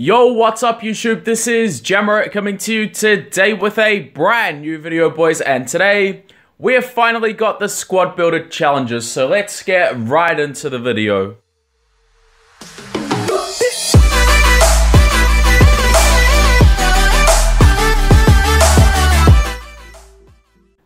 Yo, what's up YouTube? This is JamMerit coming to you today with a brand new video, boys, and today we have finally got the squad builder challenges, so let's get right into the video.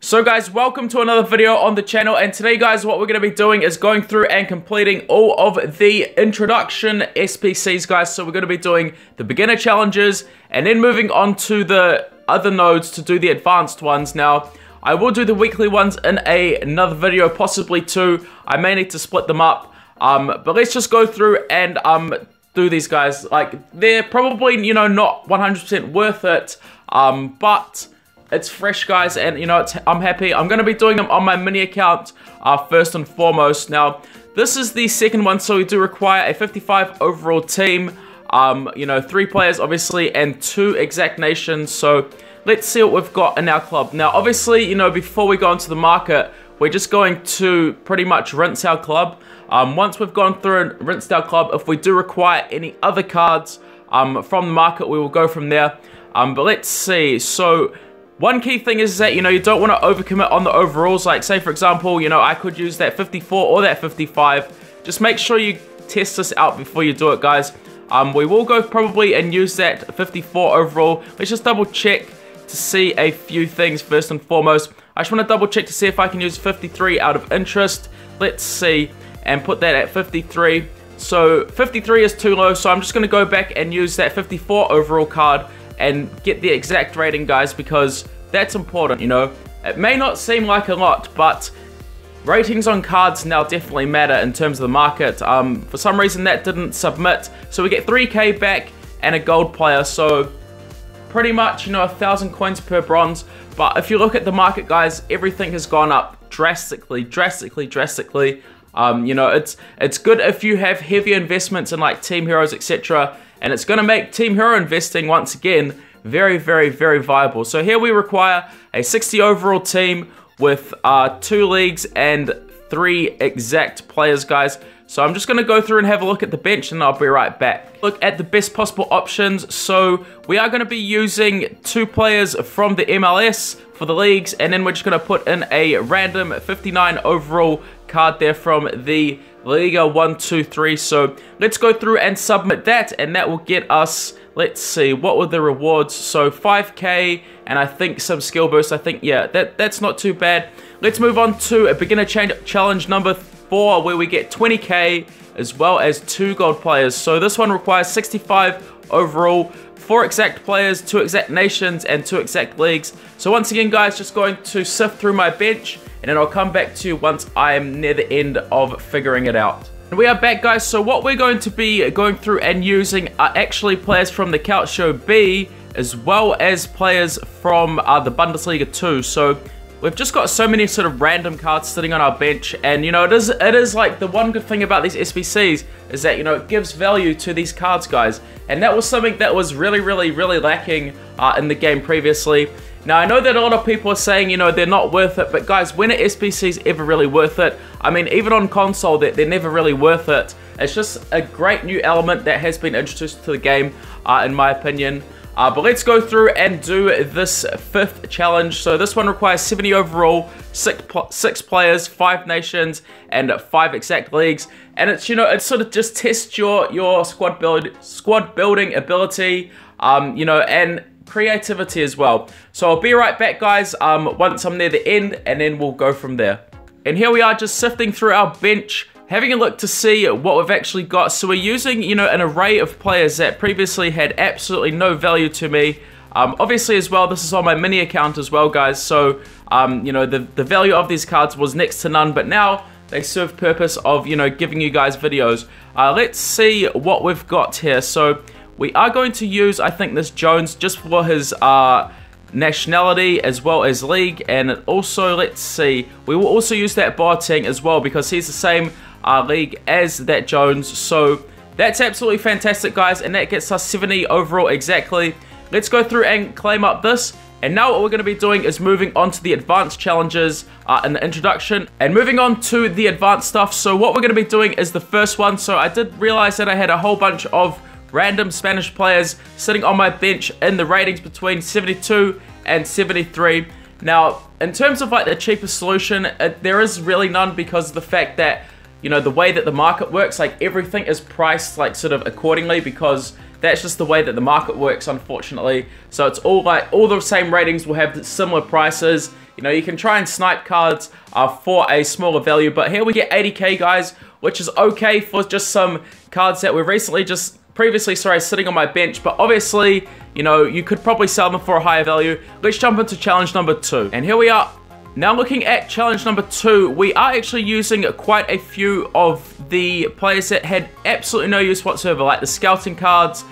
So guys, welcome to another video on the channel, and today guys what we're going to be doing is going through and completing all of the introduction SBCs guys. So we're going to be doing the beginner challenges and then moving on to the other nodes to do the advanced ones. Now I will do the weekly ones in another video, possibly two. I may need to split them up, but let's just go through and do these guys. Like, they're probably, you know, not 100% worth it, but it's fresh guys, and you know, I'm happy. I'm going to be doing them on my mini account first and foremost. Now this is the second one, so we do require a 55 overall team, you know, 3 players obviously and 2 exact nations. So let's see what we've got in our club. Now obviously, you know, before we go into the market, we're just going to pretty much rinse our club. Once we've gone through and rinsed our club, if we do require any other cards from the market, we will go from there. But let's see. So one key thing is that, you know, you don't want to overcommit on the overalls. Like, say for example, you know, I could use that 54 or that 55. Just make sure you test this out before you do it, guys. We will go probably and use that 54 overall. Let's just double check to see a few things first and foremost. I just want to double check to see if I can use 53 out of interest. Let's see, and put that at 53. So 53 is too low, so I'm just going to go back and use that 54 overall card and get the exact rating, guys, because that's important. You know, it may not seem like a lot, but ratings on cards now definitely matter in terms of the market. For some reason that didn't submit, so we get 3k back and a gold player, so pretty much, you know, 1,000 coins per bronze. But if you look at the market, guys, everything has gone up drastically. You know, it's good if you have heavy investments in like team heroes, etc., and it's going to make team hero investing once again very viable. So here we require a 60 overall team with 2 leagues and 3 exact players, guys. So I'm just going to go through and have a look at the bench, and I'll be right back. Look at the best possible options. So we are going to be using 2 players from the MLS for the leagues, and then we're just going to put in a random 59 overall card there from the Liga 1, 2, 3. So let's go through and submit that, and that will get us, let's see, what were the rewards? So 5k and I think some skill boost. I think, yeah, that's not too bad. Let's move on to a beginner challenge number 4, where we get 20k as well as 2 gold players. So this one requires 65 overall, 4 exact players, 2 exact nations, and 2 exact leagues. So once again, guys, just going to sift through my bench, and then I'll come back to you once I am near the end of figuring it out. And we are back, guys. So what we're going to be going through and using are actually players from the Calcio B, as well as players from the Bundesliga 2. So we've just got so many sort of random cards sitting on our bench, and you know, it is like the one good thing about these SBCs is that, you know, it gives value to these cards, guys. And that was something that was really lacking in the game previously. Now, I know that a lot of people are saying, you know, they're not worth it, but guys, when are SBCs ever really worth it? I mean, even on console, they're never really worth it. It's just a great new element that has been introduced to the game, in my opinion. But let's go through and do this 5th challenge. So this one requires 70 overall, 6 players, 5 nations, and 5 exact leagues. And it's, you know, it sort of just tests your squad building ability, you know, and creativity as well. So I'll be right back, guys, once I'm near the end, and then we'll go from there. And here we are, just sifting through our bench, having a look to see what we've actually got. So we're using, you know, an array of players that previously had absolutely no value to me. Obviously as well, this is on my mini account as well, guys. So, you know, the value of these cards was next to none, but now they serve purpose of, you know, giving you guys videos. Let's see what we've got here. So we are going to use, I think, this Jones just for his nationality as well as league, and also, let's see, we will also use that Boateng as well because he's the same league as that Jones. So that's absolutely fantastic, guys, and that gets us 70 overall exactly. Let's go through and claim up this, and now what we're going to be doing is moving on to the advanced challenges in the introduction, and moving on to the advanced stuff. So what we're going to be doing is the first one. So I did realize that I had a whole bunch of random Spanish players sitting on my bench in the ratings between 72 and 73. Now, in terms of like the cheapest solution, there is really none, because of the fact that, you know, the way that the market works, like everything is priced like sort of accordingly, because that's just the way that the market works, unfortunately. So it's all like, all the same ratings will have similar prices. You know, you can try and snipe cards for a smaller value, but here we get 80k, guys, which is okay for just some cards that were previously sitting on my bench. But obviously, you know, you could probably sell them for a higher value. Let's jump into challenge number 2. And here we are. Now looking at challenge number 2, we are actually using quite a few of the players that had absolutely no use whatsoever, like the scouting cards,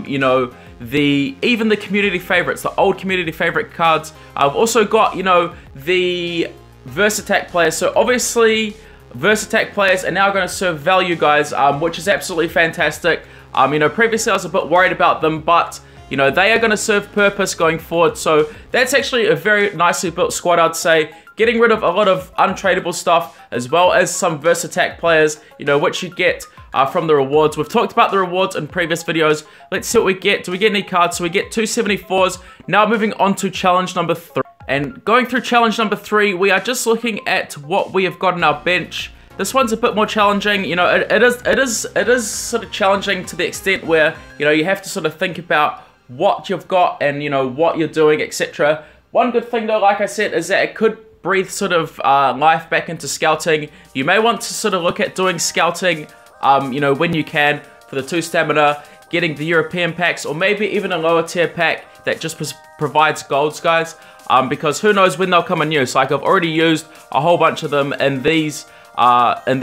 you know, even the community favorites, the old community favorite cards. I've also got, you know, the Versatech players. So obviously, Versatech players are now going to serve value, guys, which is absolutely fantastic. You know, previously I was a bit worried about them, but you know, they are going to serve purpose going forward. So that's actually a very nicely built squad, I'd say. Getting rid of a lot of untradeable stuff, as well as some Versatech players, you know, which you get from the rewards. We've talked about the rewards in previous videos. Let's see what we get. Do we get any cards? So we get 274s. Now moving on to challenge number 3. And going through challenge number 3, we are just looking at what we have got on our bench. This one's a bit more challenging. You know, it is sort of challenging to the extent where, you know, you have to sort of think about what you've got and, you know, what you're doing, etc. One good thing though, like I said, is that it could breathe sort of life back into scouting. You may want to sort of look at doing scouting, you know, when you can, for the 2 stamina, getting the European packs, or maybe even a lower tier pack that just provides golds, guys, because who knows when they'll come in use. Like, I've already used a whole bunch of them in these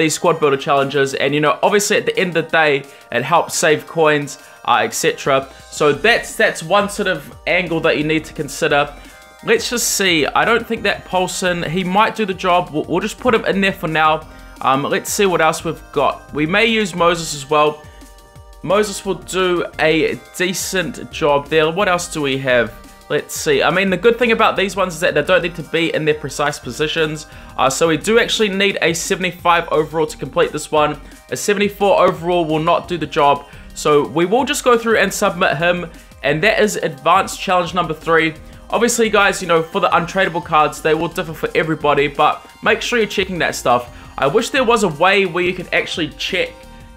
squad builder challenges, and you know, obviously at the end of the day, it helps save coins, etc. So that's one sort of angle that you need to consider. Let's just see. I don't think that Paulson, he might do the job. We'll just put him in there for now. Let's see what else we've got. We may use Moses as well. Moses will do a decent job there. What else do we have? Let's see. I mean, the good thing about these ones is that they don't need to be in their precise positions. So we do actually need a 75 overall to complete this one. A 74 overall will not do the job. So we will just go through and submit him. And that is advanced challenge number 3. Obviously, guys, you know, for the untradeable cards, they will differ for everybody. But make sure you're checking that stuff. I wish there was a way where you could actually check,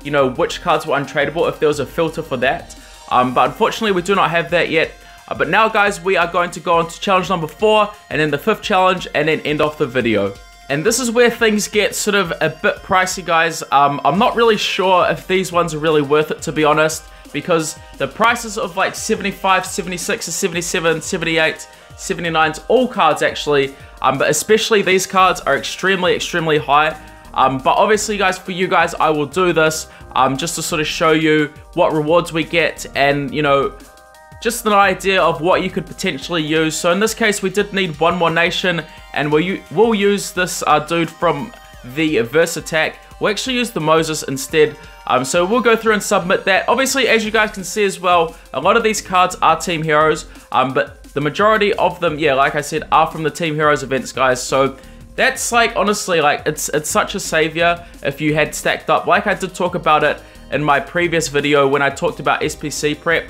you know, which cards were untradeable, if there was a filter for that. But unfortunately, we do not have that yet. But now, guys, we are going to go on to challenge number 4, and then the 5th challenge, and then end off the video. And this is where things get sort of a bit pricey, guys. I'm not really sure if these ones are really worth it, to be honest, because the prices of like 75, 76, 77, 78, 79s, all cards actually, but especially these cards are extremely, extremely high. But obviously, guys, for you guys, I will do this just to sort of show you what rewards we get, and, you know, just an idea of what you could potentially use. So in this case, we did need one more nation, and we'll use this dude from the Versatech. We'll actually use the Moses instead. So we'll go through and submit that. Obviously, as you guys can see as well, a lot of these cards are Team Heroes, but the majority of them, yeah, like I said, are from the Team Heroes events, guys. So that's like, honestly, like, it's such a savior if you had stacked up. Like I did talk about it in my previous video when I talked about SBC prep.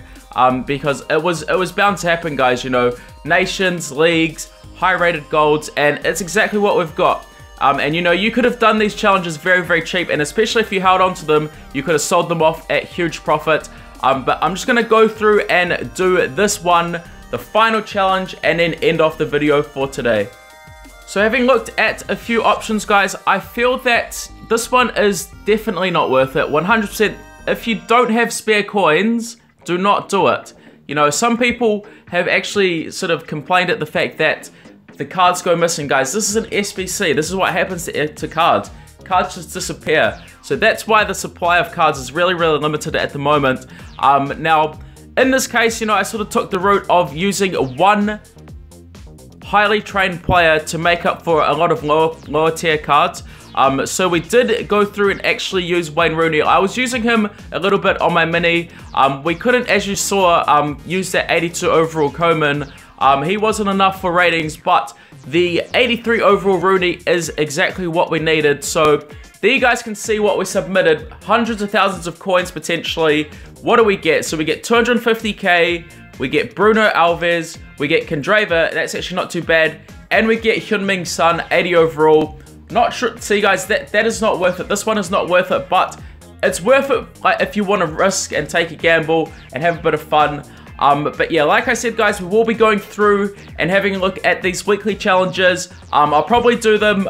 Because it was bound to happen, guys, you know, nations, leagues, high rated golds, and it's exactly what we've got. And you know, you could have done these challenges very, very cheap, and especially if you held on to them, you could have sold them off at huge profit. But I'm just going to go through and do this one, the final challenge, and then end off the video for today. So having looked at a few options, guys, I feel that this one is definitely not worth it. 100%. If you don't have spare coins, do not do it. You know, some people have actually sort of complained at the fact that the cards go missing, guys. This is an SBC. This is what happens to cards. Cards just disappear. So that's why the supply of cards is really, really limited at the moment. Now, in this case, you know, I sort of took the route of using one highly trained player to make up for a lot of lower tier cards. So we did go through and actually use Wayne Rooney. I was using him a little bit on my mini. We couldn't, as you saw, use that 82 overall Coman. He wasn't enough for ratings, but the 83 overall Rooney is exactly what we needed. So there you guys can see what we submitted. Hundreds of thousands of coins potentially. What do we get? So we get 250k, we get Bruno Alves, we get Kondrava, that's actually not too bad, and we get Heung-min Son, 80 overall. Not sure, see guys, that is not worth it. This one is not worth it, but it's worth it if you want to risk and take a gamble and have a bit of fun. But yeah, like I said guys, we will be going through and having a look at these weekly challenges. I'll probably do them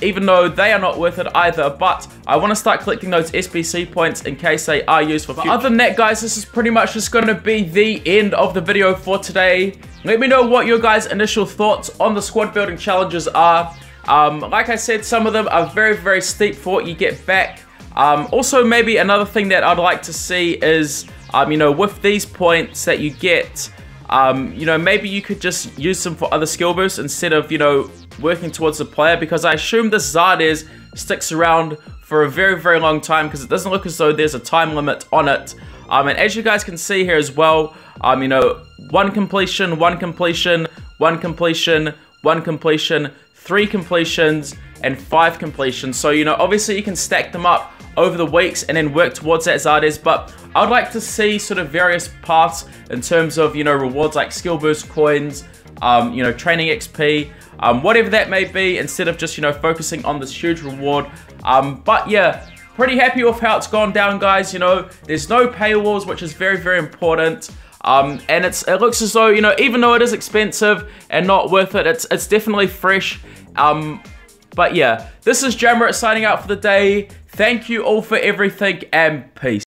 even though they are not worth it either, but I want to start collecting those SBC points in case they are used for future. Other than that guys, this is pretty much just going to be the end of the video for today. Let me know what your guys' initial thoughts on the squad building challenges are. Like I said, some of them are very, very steep for what you get back. Also, maybe another thing that I'd like to see is, you know, with these points that you get, you know, maybe you could just use them for other skill boosts instead of, you know, working towards the player, because I assume this Zardes sticks around for a very, very long time because it doesn't look as though there's a time limit on it. And as you guys can see here as well, you know, 1 completion, 1 completion, 1 completion, 1 completion, 3 completions, and 5 completions. So, you know, obviously you can stack them up over the weeks and then work towards that Zardes, but I'd like to see sort of various paths in terms of, you know, rewards like skill boost coins, you know, training XP, whatever that may be, instead of just, you know, focusing on this huge reward. But yeah, pretty happy with how it's gone down, guys. You know, there's no paywalls, which is very, very important. And it looks as though, you know, even though it is expensive and not worth it, it's definitely fresh. But yeah, this is JamMerit signing out for the day. Thank you all for everything, and peace.